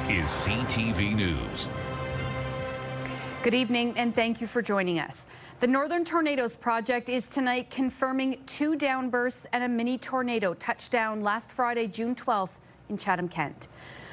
is CTV News. Good evening and thank you for joining us. The Northern Tornadoes Project is tonight confirming 2 downbursts and a mini tornado touched down last Friday, June 12th in Chatham-Kent.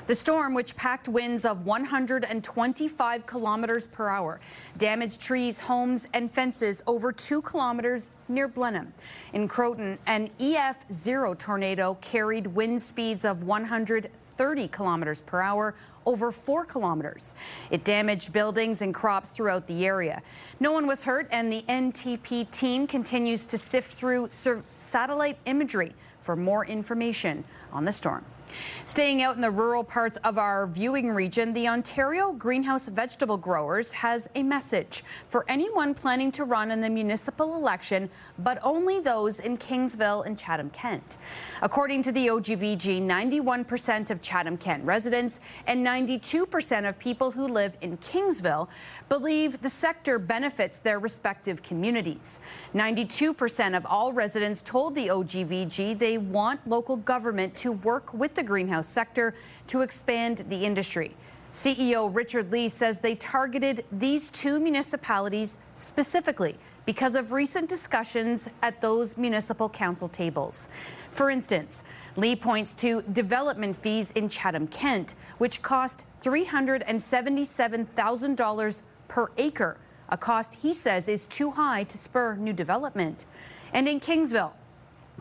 The storm, which packed winds of 125 kilometers per hour, damaged trees, homes and fences over 2 kilometers near Blenheim. In Croton, an EF0 tornado carried wind speeds of 130 kilometers per hour over 4 kilometers. It damaged buildings and crops throughout the area. No one was hurt, and the NTP team continues to sift through satellite imagery for more information on the storm. Staying out in the rural parts of our viewing region, the Ontario Greenhouse Vegetable Growers has a message for anyone planning to run in the municipal election, but only those in Kingsville and Chatham-Kent. According to the OGVG, 91% of Chatham-Kent residents and 92% of people who live in Kingsville believe the sector benefits their respective communities. 92% of all residents told the OGVG they want local government to work with the greenhouse sector to expand the industry. CEO Richard Lee says they targeted these 2 municipalities specifically because of recent discussions at those municipal council tables. For instance, Lee points to development fees in Chatham-Kent, which cost $377,000 per acre, a cost he says is too high to spur new development. And in Kingsville,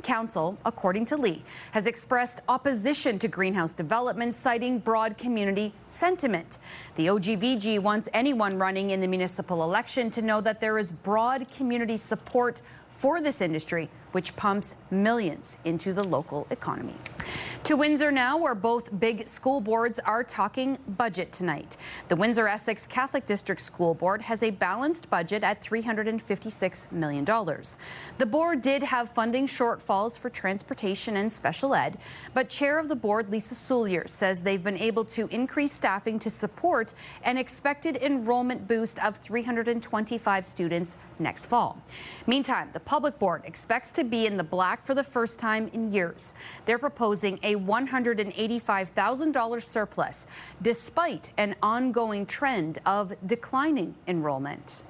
Council, according to Lee, has expressed opposition to greenhouse development, citing broad community sentiment. The OGVG wants anyone running in the municipal election to know that there is broad community support for this industry, which pumps millions into the local economy. To Windsor now, where both big school boards are talking budget tonight. The Windsor-Essex Catholic District School Board has a balanced budget at $356 million. The board did have funding shortfalls for transportation and special ed, but Chair of the board, Lisa Soulier, says they've been able to increase staffing to support an expected enrollment boost of 325 students next fall. Meantime, the public board expects to be in the black for the first time in years. They're proposing a $185,000 surplus, despite an ongoing trend of declining enrollment.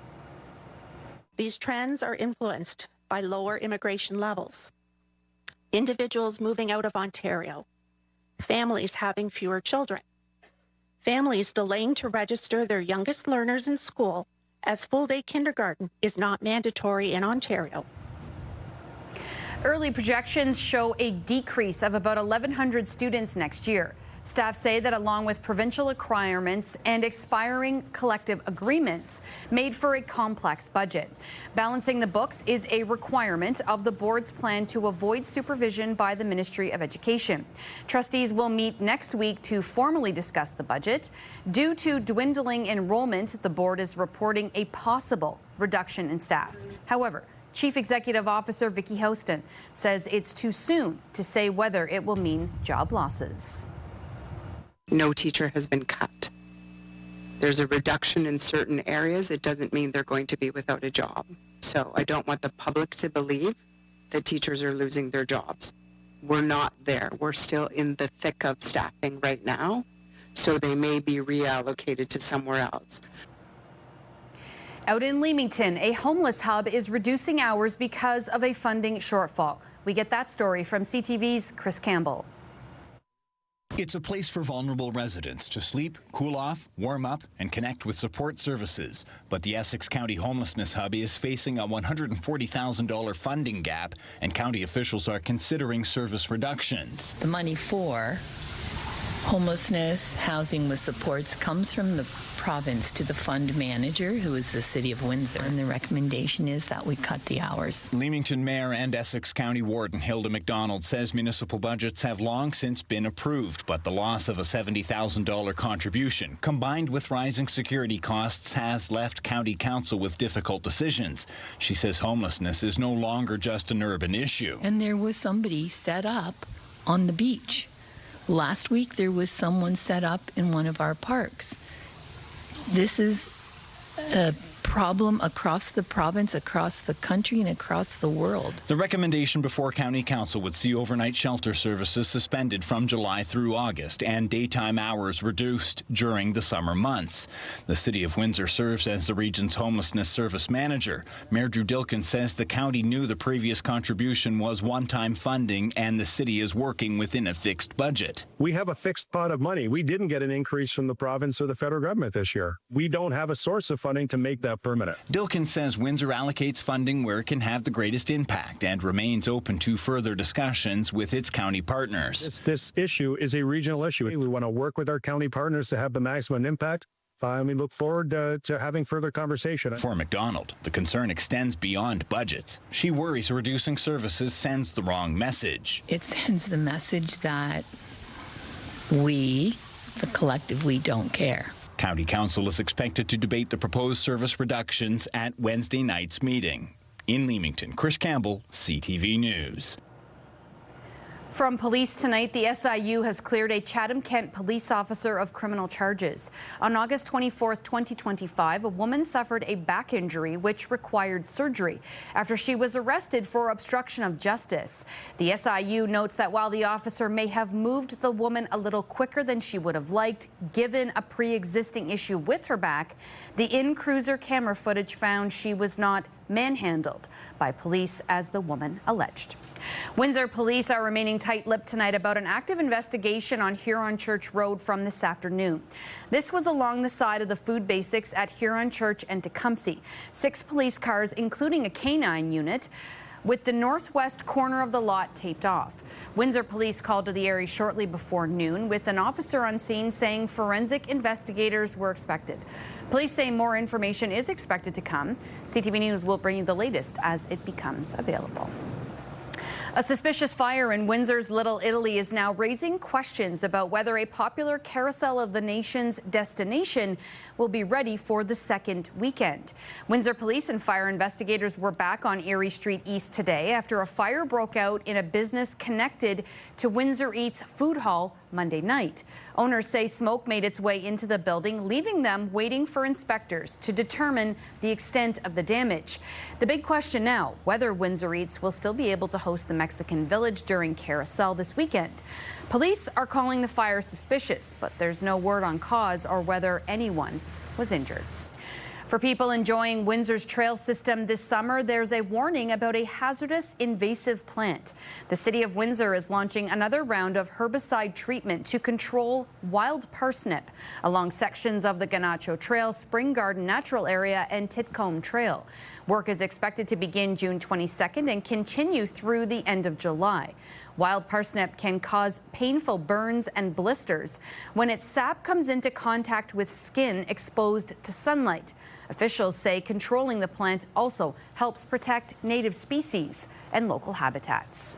These trends are influenced by lower immigration levels, individuals moving out of Ontario, families having fewer children, families delaying to register their youngest learners in school, as full-day kindergarten is not mandatory in Ontario. Early projections show a decrease of about 1,100 students next year. Staff say that along with provincial requirements and expiring collective agreements made for a complex budget. Balancing the books is a requirement of the board's plan to avoid supervision by the Ministry of Education. Trustees will meet next week to formally discuss the budget. Due to dwindling enrollment, the board is reporting a possible reduction in staff. However, Chief Executive Officer Vicky Houston says it's too soon to say whether it will mean job losses. No teacher has been cut. There's a reduction in certain areas. It doesn't mean they're going to be without a job. So I don't want the public to believe that teachers are losing their jobs. We're not there. We're still in the thick of staffing right now. So they may be reallocated to somewhere else. Out in Leamington, a homeless hub is reducing hours because of a funding shortfall. We get that story from CTV's Chris Campbell. It's a place for vulnerable residents to sleep, cool off, warm up, and connect with support services. But the Essex County Homelessness Hub is facing a $140,000 funding gap, and county officials are considering service reductions. The money for homelessness, housing with supports comes from the province to the fund manager, who is the City of Windsor, and the recommendation is that we cut the hours. Leamington Mayor and Essex County Warden Hilda McDonald says municipal budgets have long since been approved, but the loss of a $70,000 contribution, combined with rising security costs, has left County Council with difficult decisions. She says homelessness is no longer just an urban issue. And there was somebody set up on the beach. Last week there was someone set up in one of our parks. This is a problem across the province, across the country, and across the world. The recommendation before County Council would see overnight shelter services suspended from July through August and daytime hours reduced during the summer months. The City of Windsor serves as the region's homelessness service manager. Mayor Drew Dilkin says the county knew the previous contribution was one-time funding and the city is working within a fixed budget. We have a fixed pot of money. We didn't get an increase from the province or the federal government this year. We don't have a source of funding to make that permanent. Dilkin says Windsor allocates funding where it can have the greatest impact and remains open to further discussions with its county partners. This issue is a regional issue. We want to work with our county partners to have the maximum impact. And we look forward to having further conversation. For McDonald, the concern extends beyond budgets. She worries reducing services sends the wrong message. It sends the message that we, the collective, we don't care. County Council is expected to debate the proposed service reductions at Wednesday night's meeting. In Leamington, Chris Campbell, CTV News. From police tonight, the SIU has cleared a Chatham-Kent police officer of criminal charges. On August 24, 2025, a woman suffered a back injury which required surgery after she was arrested for obstruction of justice. The SIU notes that while the officer may have moved the woman a little quicker than she would have liked, given a pre-existing issue with her back, the in-cruiser camera footage found she was not manhandled by police as the woman alleged. Windsor police are remaining tight-lipped tonight about an active investigation on Huron Church Road from this afternoon. This was along the side of the food basics at Huron Church and Tecumseh. 6 police cars, including a canine unit, with the northwest corner of the lot taped off. Windsor police called to the area shortly before noon, with an officer on scene saying forensic investigators were expected. Police say more information is expected to come. CTV News will bring you the latest as it becomes available. A suspicious fire in Windsor's Little Italy is now raising questions about whether a popular carousel of the nation's destination will be ready for the second weekend. Windsor police and fire investigators were back on Erie Street East today after a fire broke out in a business connected to Windsor Eats food hall Monday night. Owners say smoke made its way into the building, leaving them waiting for inspectors to determine the extent of the damage. The big question now, whether Windsor Eats will still be able to host the Mexican Village during Carousel this weekend. Police are calling the fire suspicious, but there's no word on cause or whether anyone was injured. For people enjoying Windsor's trail system this summer, there's a warning about a hazardous invasive plant. The City of Windsor is launching another round of herbicide treatment to control wild parsnip along sections of the Ganacho Trail, Spring Garden Natural Area, and Titcombe Trail. Work is expected to begin June 22nd and continue through the end of July. Wild parsnip can cause painful burns and blisters when its sap comes into contact with skin exposed to sunlight. Officials say controlling the plant also helps protect native species and local habitats.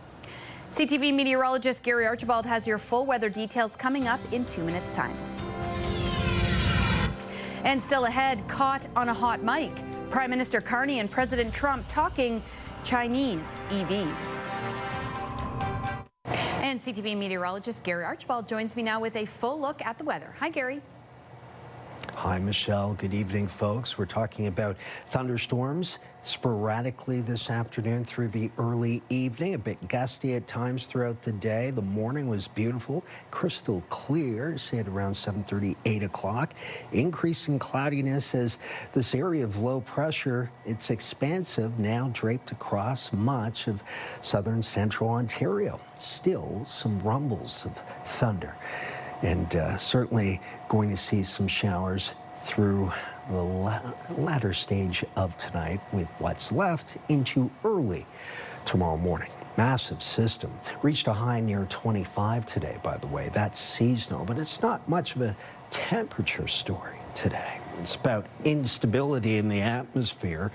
CTV meteorologist Gary Archibald has your full weather details coming up in 2 minutes' time. And still ahead, caught on a hot mic, Prime Minister Carney and President Trump talking Chinese EVs. And CTV meteorologist Gary Archibald joins me now with a full look at the weather. Hi, Gary. Hi, Michelle. Good evening, folks. We're talking about thunderstorms sporadically this afternoon through the early evening, a bit gusty at times throughout the day. The morning was beautiful, crystal clear, say at around 7:30, 8 o'clock. Increasing cloudiness as this area of low pressure, it's expansive, now draped across much of southern central Ontario. Still some rumbles of thunder. And certainly going to see some showers through the latter stage of tonight with what's left into early tomorrow morning. Massive system. Reached a high near 25 today, by the way. That's seasonal, but it's not much of a temperature story today. It's about instability in the atmosphere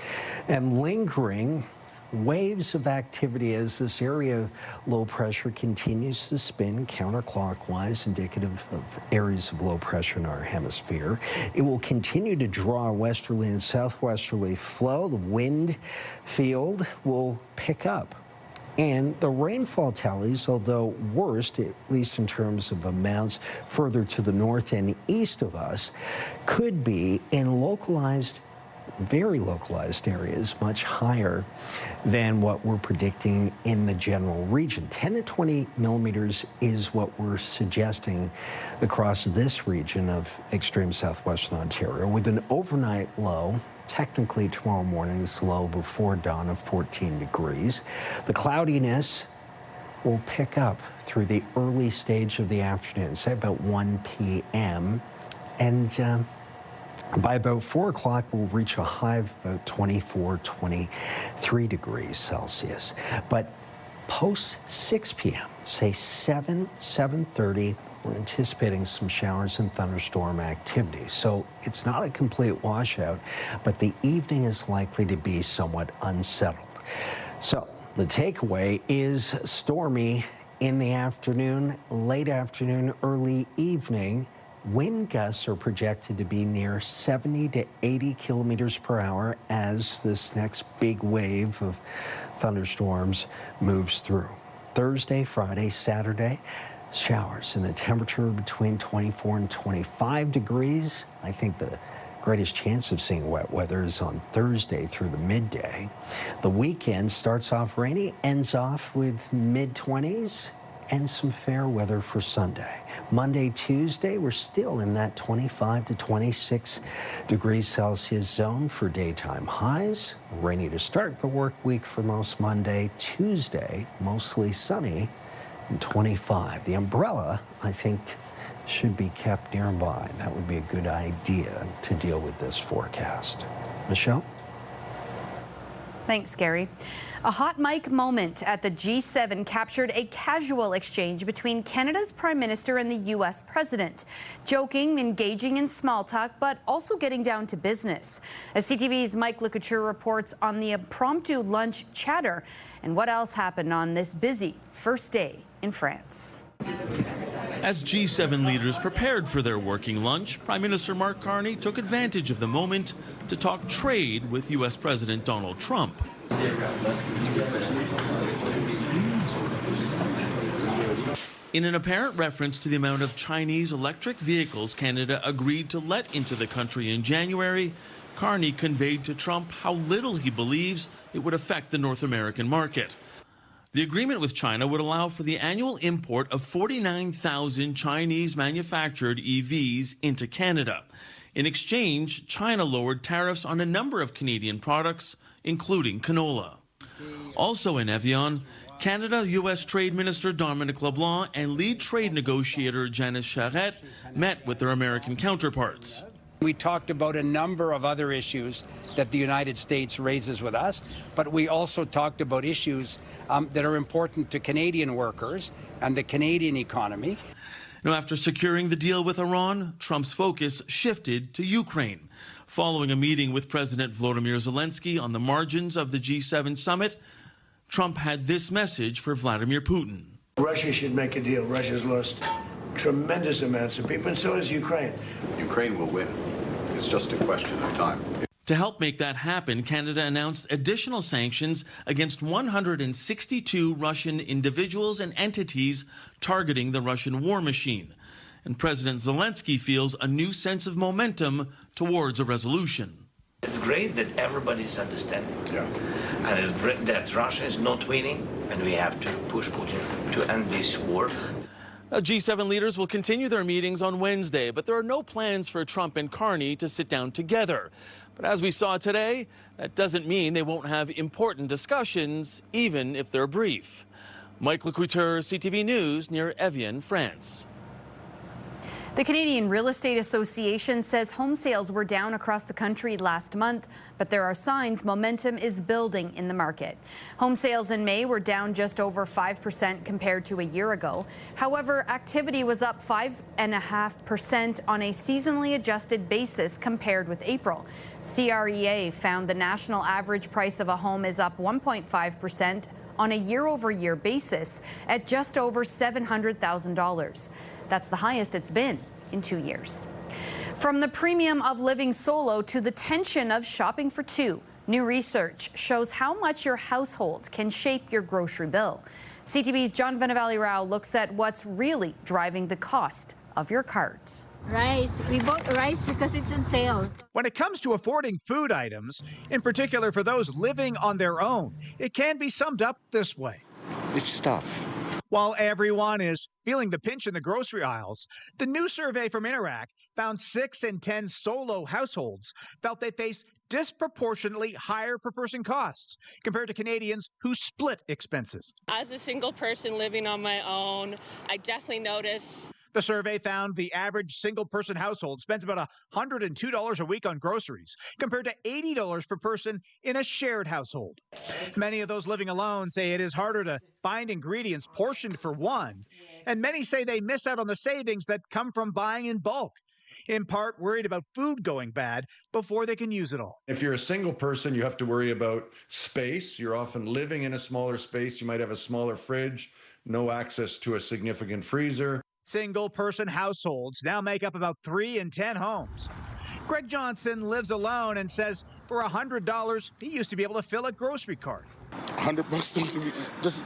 and lingering waves of activity as this area of low pressure continues to spin counterclockwise, indicative of areas of low pressure in our hemisphere. It will continue to draw a westerly and southwesterly flow. The wind field will pick up. And the rainfall tallies, although worst, at least in terms of amounts further to the north and east of us, could be in localized very localized areas, much higher than what we're predicting in the general region. 10 to 20 millimeters is what we're suggesting across this region of extreme southwestern Ontario, with an overnight low, technically tomorrow morning's low before dawn, of 14 degrees. The cloudiness will pick up through the early stage of the afternoon, say about 1 p.m., and by about 4 o'clock, we'll reach a high of about 24, 23 degrees Celsius. But post 6 p.m., say 7:30, we're anticipating some showers and thunderstorm activity. So it's not a complete washout, but the evening is likely to be somewhat unsettled. So the takeaway is stormy in the afternoon, late afternoon, early evening. Wind gusts are projected to be near 70 to 80 kilometers per hour as this next big wave of thunderstorms moves through. Thursday, Friday, Saturday, showers and a temperature between 24 and 25 degrees. I think the greatest chance of seeing wet weather is on Thursday through the midday. The weekend starts off rainy, ends off with mid-20s. And some fair weather for Sunday. Monday, Tuesday, we're still in that 25 to 26 degrees Celsius zone for daytime highs. Rainy to start the work week for most Monday. Tuesday, mostly sunny and 25. The umbrella, I think, should be kept nearby. That would be a good idea to deal with this forecast. Michelle? Thanks, Gary. A hot mic moment at the G7 captured a casual exchange between Canada's Prime Minister and the U.S. President. Joking, engaging in small talk, but also getting down to business. As CTV's Mike LeCouture reports on the impromptu lunch chatter and what else happened on this busy first day in France. As G7 leaders prepared for their working lunch, Prime Minister Mark Carney took advantage of the moment to talk trade with U.S. President Donald Trump. In an apparent reference to the amount of Chinese electric vehicles Canada agreed to let into the country in January, Carney conveyed to Trump how little he believes it would affect the North American market. The agreement with China would allow for the annual import of 49,000 Chinese-manufactured EVs into Canada. In exchange, China lowered tariffs on a number of Canadian products, including canola. Also in Evian, Canada-U.S. Trade Minister Dominic LeBlanc and lead trade negotiator Janice Charette met with their American counterparts. We talked about a number of other issues that the United States raises with us, but we also talked about issues that are important to Canadian workers and the Canadian economy. Now, after securing the deal with Iran, Trump's focus shifted to Ukraine. Following a meeting with President Volodymyr Zelensky on the margins of the G7 summit, Trump had this message for Vladimir Putin. Russia should make a deal. Russia's lost tremendous amounts of people, and so has Ukraine. Ukraine will win. It's just a question of time. To help make that happen, Canada announced additional sanctions against 162 Russian individuals and entities targeting the Russian war machine. And President Zelensky feels a new sense of momentum towards a resolution. It's great that everybody's understanding. Yeah. And it's great that Russia is not winning, and we have to push Putin to end this war. G7 leaders will continue their meetings on Wednesday, but there are no plans for Trump and Carney to sit down together. But as we saw today, that doesn't mean they won't have important discussions, even if they're brief. Mike LeCouture, CTV News, near Evian, France. The Canadian Real Estate Association says home sales were down across the country last month, but there are signs momentum is building in the market. Home sales in May were down just over 5% compared to a year ago. However, activity was up 5.5% on a seasonally adjusted basis compared with April. CREA found the national average price of a home is up 1.5% on a year-over-year basis at just over $700,000. That's the highest it's been in 2 years. From the premium of living solo to the tension of shopping for two, new research shows how much your household can shape your grocery bill. CTV's John Vanavalli-Rao looks at what's really driving the cost of your cards. Rice. We bought rice because it's on sale. When it comes to affording food items, in particular for those living on their own, it can be summed up this way. It's tough. While everyone is feeling the pinch in the grocery aisles, the new survey from Interac found 6 in 10 solo households felt they face disproportionately higher per person costs compared to Canadians who split expenses. As a single person living on my own, I definitely notice. The survey found the average single-person household spends about $102 a week on groceries, compared to $80 per person in a shared household. Many of those living alone say it is harder to find ingredients portioned for one, and many say they miss out on the savings that come from buying in bulk, in part worried about food going bad before they can use it all. If you're a single person, you have to worry about space. You're often living in a smaller space. You might have a smaller fridge, no access to a significant freezer. Single-person households now make up about 3 in 10 homes. Greg Johnson lives alone and says for $100, he used to be able to fill a grocery cart. $100 this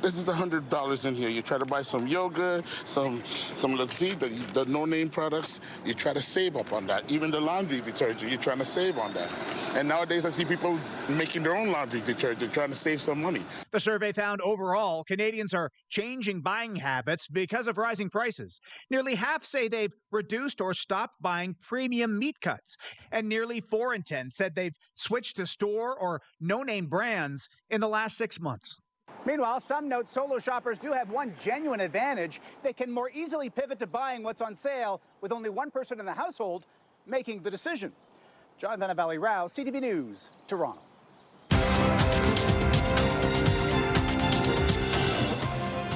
this is the $100 in here. You try to buy some yogurt, some lassi, the no-name products. You try to save up on that. Even the laundry detergent, you're trying to save on that. And nowadays I see people making their own laundry detergent, trying to save some money. The survey found overall Canadians are changing buying habits because of rising prices. Nearly half say they've reduced or stopped buying premium meat cuts, and nearly 4 in 10 said they've switched to store or no-name brands in the last 6 months. Meanwhile, some note solo shoppers do have one genuine advantage. They can more easily pivot to buying what's on sale with only one person in the household making the decision. John Valley Rao, CTV News, Toronto.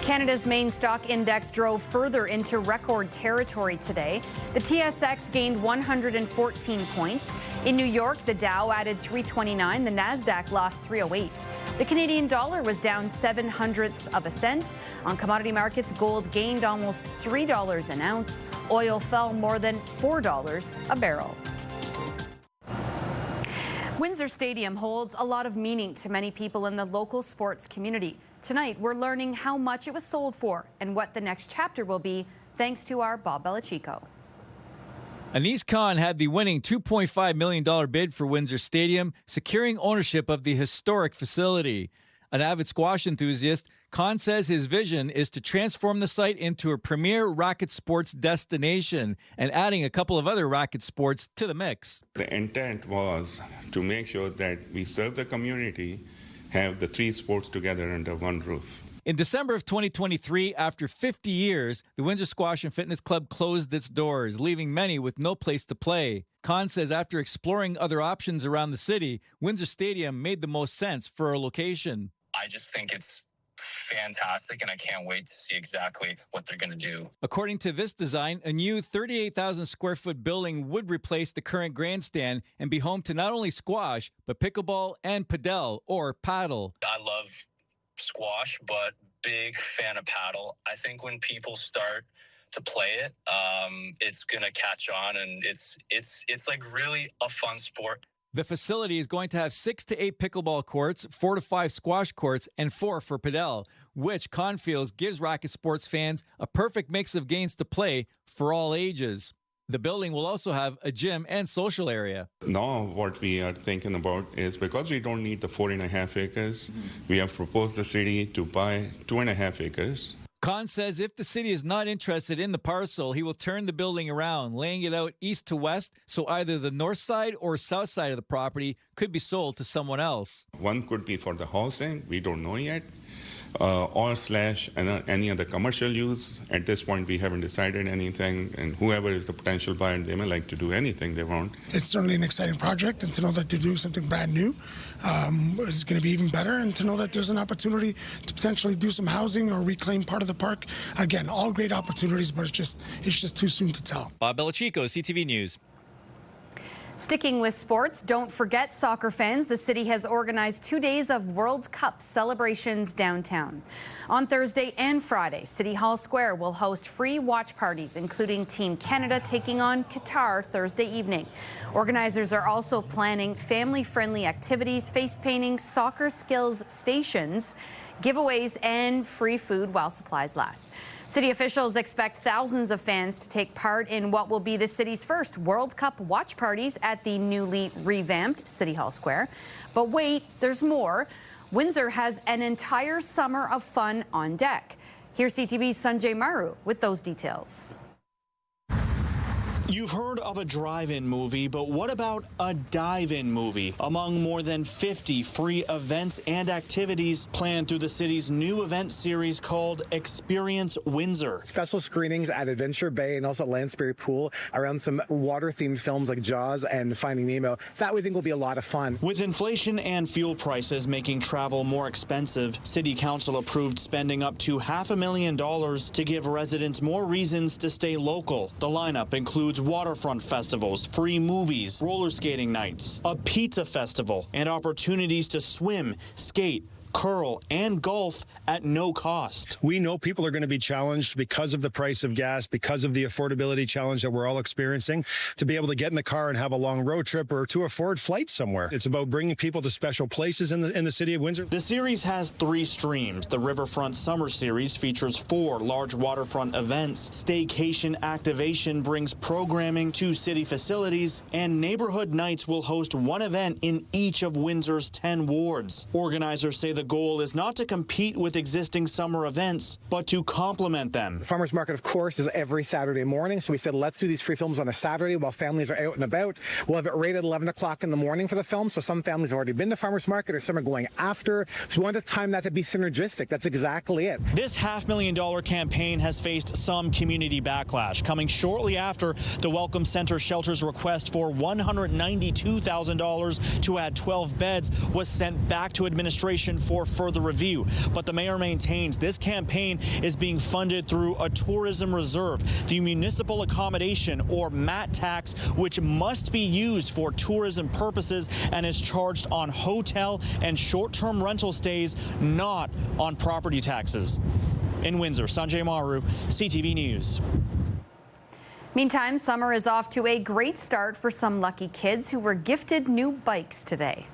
Canada's main stock index drove further into record territory today. The TSX gained 114 points. In New York, the Dow added 329. The Nasdaq lost 308. The Canadian dollar was down 0.07 of a cent. On commodity markets, gold gained almost $3 an ounce. Oil fell more than $4 a barrel. Windsor Stadium holds a lot of meaning to many people in the local sports community. Tonight, we're learning how much it was sold for and what the next chapter will be, thanks to our Bob Belichico. Anis Khan had the winning $2.5 million bid for Windsor Stadium, securing ownership of the historic facility. An avid squash enthusiast, Khan says his vision is to transform the site into a premier racket sports destination and adding a couple of other racket sports to the mix. The intent was to make sure that we serve the community, have the 3 sports together under one roof. In December of 2023, after 50 years, the Windsor Squash and Fitness Club closed its doors, leaving many with no place to play. Khan says after exploring other options around the city, Windsor Stadium made the most sense for a location. I just think it's fantastic, and I can't wait to see exactly what they're going to do. According to this design, a new 38,000 square foot building would replace the current grandstand and be home to not only squash, but pickleball and padel, or paddle. I love squash, but big fan of paddle. I think when people start to play it, it's going to catch on, and it's like really a fun sport. The facility is going to have 6 to 8 pickleball courts, 4 to 5 squash courts, and 4 for padel, which Khan feels gives racket sports fans a perfect mix of games to play for all ages. The building will also have a gym and social area. Now what we are thinking about is, because we don't need the 4.5 acres, we have proposed the city to buy 2.5 acres. Khan says if the city is not interested in the parcel, he will turn the building around, laying it out east to west, so either the north side or south side of the property could be sold to someone else. One could be for the housing, we don't know yet, or / any other commercial use. At this point, we haven't decided anything, and whoever is the potential buyer, they may like to do anything they want. It's certainly an exciting project, and to know that they're doing something brand new is going to be even better, and to know that there's an opportunity to potentially do some housing or reclaim part of the park. Again, all great opportunities, but it's just too soon to tell. Bob Belichico, CTV News. Sticking with sports, don't forget, soccer fans, the city has organized 2 days of World Cup celebrations downtown. On Thursday and Friday, City Hall Square will host free watch parties, including Team Canada taking on Qatar Thursday evening. Organizers are also planning family-friendly activities, face painting, soccer skills stations, giveaways, and free food while supplies last. City officials expect thousands of fans to take part in what will be the city's first World Cup watch parties at the newly revamped City Hall Square. But wait, there's more. Windsor has an entire summer of fun on deck. Here's CTV's Sanjay Maru with those details. You've heard of a drive-in movie, but what about a dive-in movie? Among more than 50 free events and activities planned through the city's new event series called Experience Windsor. Special screenings at Adventure Bay and also Lansbury Pool around some water-themed films like Jaws and Finding Nemo. That we think will be a lot of fun. With inflation and fuel prices making travel more expensive, City Council approved spending up to $500,000 to give residents more reasons to stay local. The lineup includes waterfront festivals, free movies, roller skating nights, a pizza festival, and opportunities to swim, skate, curl, and golf at no cost. We know people are going to be challenged because of the price of gas, because of the affordability challenge that we're all experiencing, to be able to get in the car and have a long road trip or to afford flights somewhere. It's about bringing people to special places in the city of Windsor. The series has 3 streams. The Riverfront Summer Series features 4 large waterfront events. Staycation Activation brings programming to city facilities, and Neighborhood Nights will host 1 event in each of Windsor's 10 wards. Organizers say the goal is not to compete with existing summer events, but to complement them. The Farmers Market, of course, is every Saturday morning, so we said let's do these free films on a Saturday while families are out and about. We'll have it right at 11 o'clock in the morning for the film, so some families have already been to Farmers Market or some are going after. So we wanted to time that to be synergistic. That's exactly it. This $500,000 campaign has faced some community backlash, coming shortly after the Welcome Center Shelter's request for $192,000 to add 12 beds was sent back to administration for further review. But the mayor maintains this campaign is being funded through a tourism reserve, the municipal accommodation or MAT tax, which must be used for tourism purposes and is charged on hotel and short-term rental stays, not on property taxes. In Windsor, Sanjay Maru, CTV News. Meantime, summer is off to a great start for some lucky kids who were gifted new bikes today.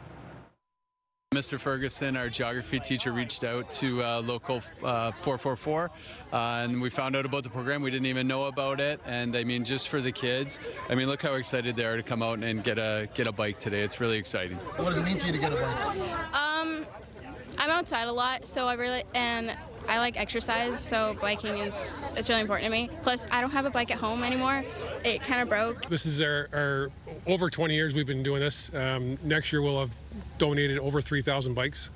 Mr. Ferguson, our geography teacher, reached out to local 444 and we found out about the program. We didn't even know about it, and I mean, just for the kids, I mean, look how excited they are to come out and get a bike today. It's really exciting. What does it mean to you to get a bike? I'm outside a lot, so I like exercise, so biking it's really important to me. Plus, I don't have a bike at home anymore. It kind of broke. This is our over 20 years we've been doing this. Next year we'll have donated over 3,000 bikes.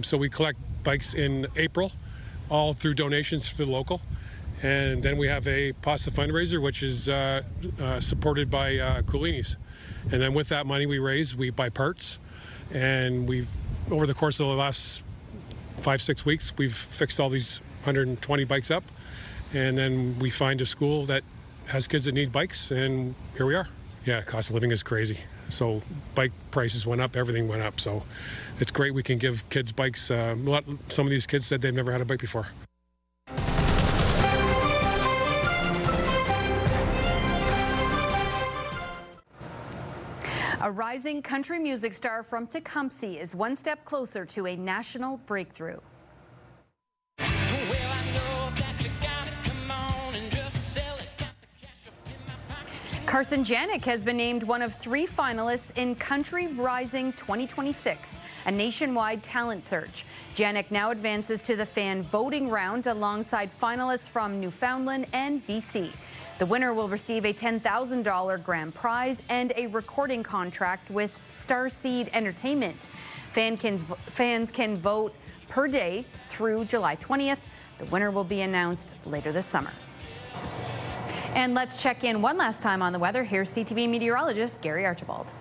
So we collect bikes in April, all through donations to the local. And then we have a pasta fundraiser, which is supported by Coolini's. And then with that money we raise, we buy parts. And over the course of the last 5-6 weeks, we've fixed all these 120 bikes up, and then we find a school that has kids that need bikes, and here we are. Yeah, cost of living is crazy. So bike prices went up, everything went up. So it's great we can give kids bikes. Some of these kids said they've never had a bike before. A rising country music star from Tecumseh is one step closer to a national breakthrough. Carson Janik has been named one of 3 finalists in Country Rising 2026, a nationwide talent search. Janik now advances to the fan voting round alongside finalists from Newfoundland and BC. The winner will receive a $10,000 grand prize and a recording contract with Starseed Entertainment. Fans can vote per day through July 20th. The winner will be announced later this summer. And let's check in one last time on the weather. Here's CTV meteorologist Gary Archibald.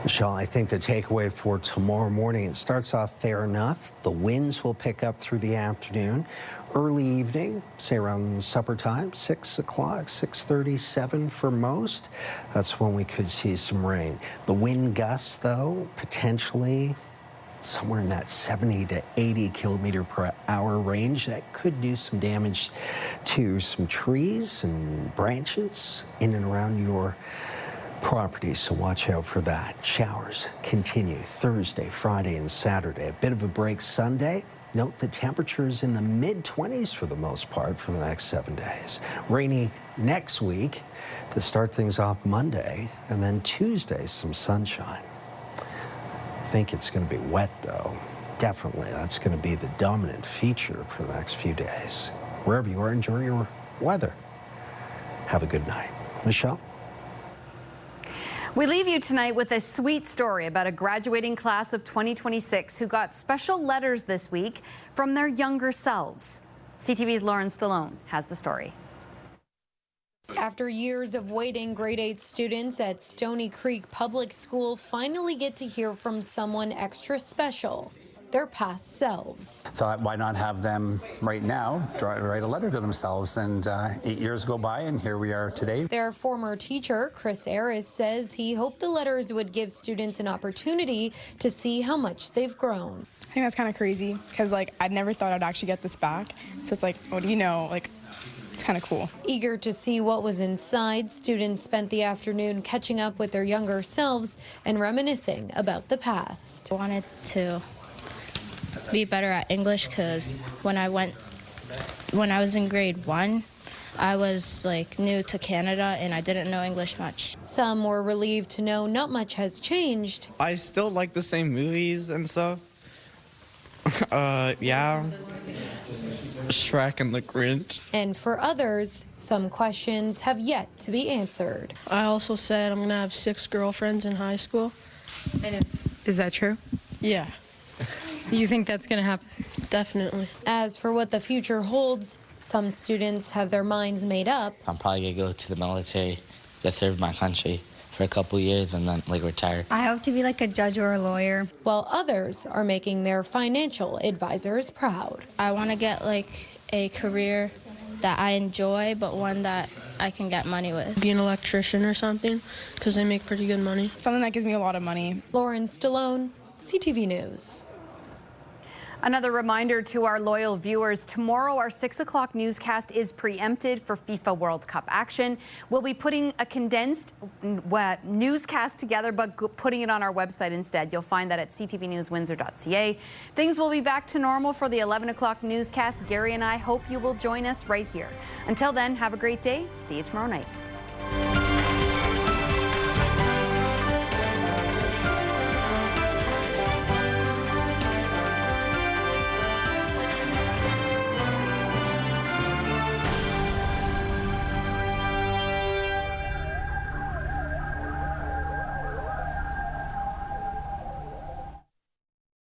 Michelle, I think the takeaway for tomorrow morning, it starts off fair enough. The winds will pick up through the afternoon. Early evening, say around supper time, 6 o'clock, 6:37 for most. That's when we could see some rain. The wind gusts, though, potentially somewhere in that 70 to 80 kilometer per hour range. That could do some damage to some trees and branches in and around your property, so watch out for that. Showers continue Thursday, Friday, and Saturday. A bit of a break Sunday. Note the temperatures in the mid-20s for the most part for the next 7 days. Rainy next week to start things off Monday, and then Tuesday, some sunshine. I think it's going to be wet, though. Definitely, that's going to be the dominant feature for the next few days. Wherever you are, enjoy your weather. Have a good night. Michelle? We leave you tonight with a sweet story about a graduating class of 2026 who got special letters this week from their younger selves. CTV's Lauren Stallone has the story. After years of waiting, grade 8 students at Stony Creek Public School finally get to hear from someone extra special, their past selves. Thought, why not have them right now write a letter to themselves? And 8 years go by, and here we are today. Their former teacher, Chris Aris, says he hoped the letters would give students an opportunity to see how much they've grown. I think that's kind of crazy because, like, I never thought I'd actually get this back. So it's like, what do you know? Like, it's kind of cool. Eager to see what was inside, students spent the afternoon catching up with their younger selves and reminiscing about the past. I wanted to be better at English because when I was in grade 1, I was like new to Canada and I didn't know English much. Some were relieved to know not much has changed. I still like the same movies and stuff. Yeah. Shrek and the Grinch. And for others, some questions have yet to be answered. I also said I'm going to have 6 girlfriends in high school. And is that true? Yeah. You think that's going to happen? Definitely. As for what the future holds, some students have their minds made up. I'm probably going to go to the military to serve my country for a couple years and then retire. I hope to be like a judge or a lawyer. While others are making their financial advisors proud. I want to get a career that I enjoy, but one that I can get money with. Be an electrician or something, because they make pretty good money. Something that gives me a lot of money. Lauren Stallone, CTV News. Another reminder to our loyal viewers, tomorrow our 6 o'clock newscast is preempted for FIFA World Cup action. We'll be putting a condensed newscast together, but putting it on our website instead. You'll find that at ctvnewswindsor.ca. Things will be back to normal for the 11 o'clock newscast. Gary and I hope you will join us right here. Until then, have a great day. See you tomorrow night.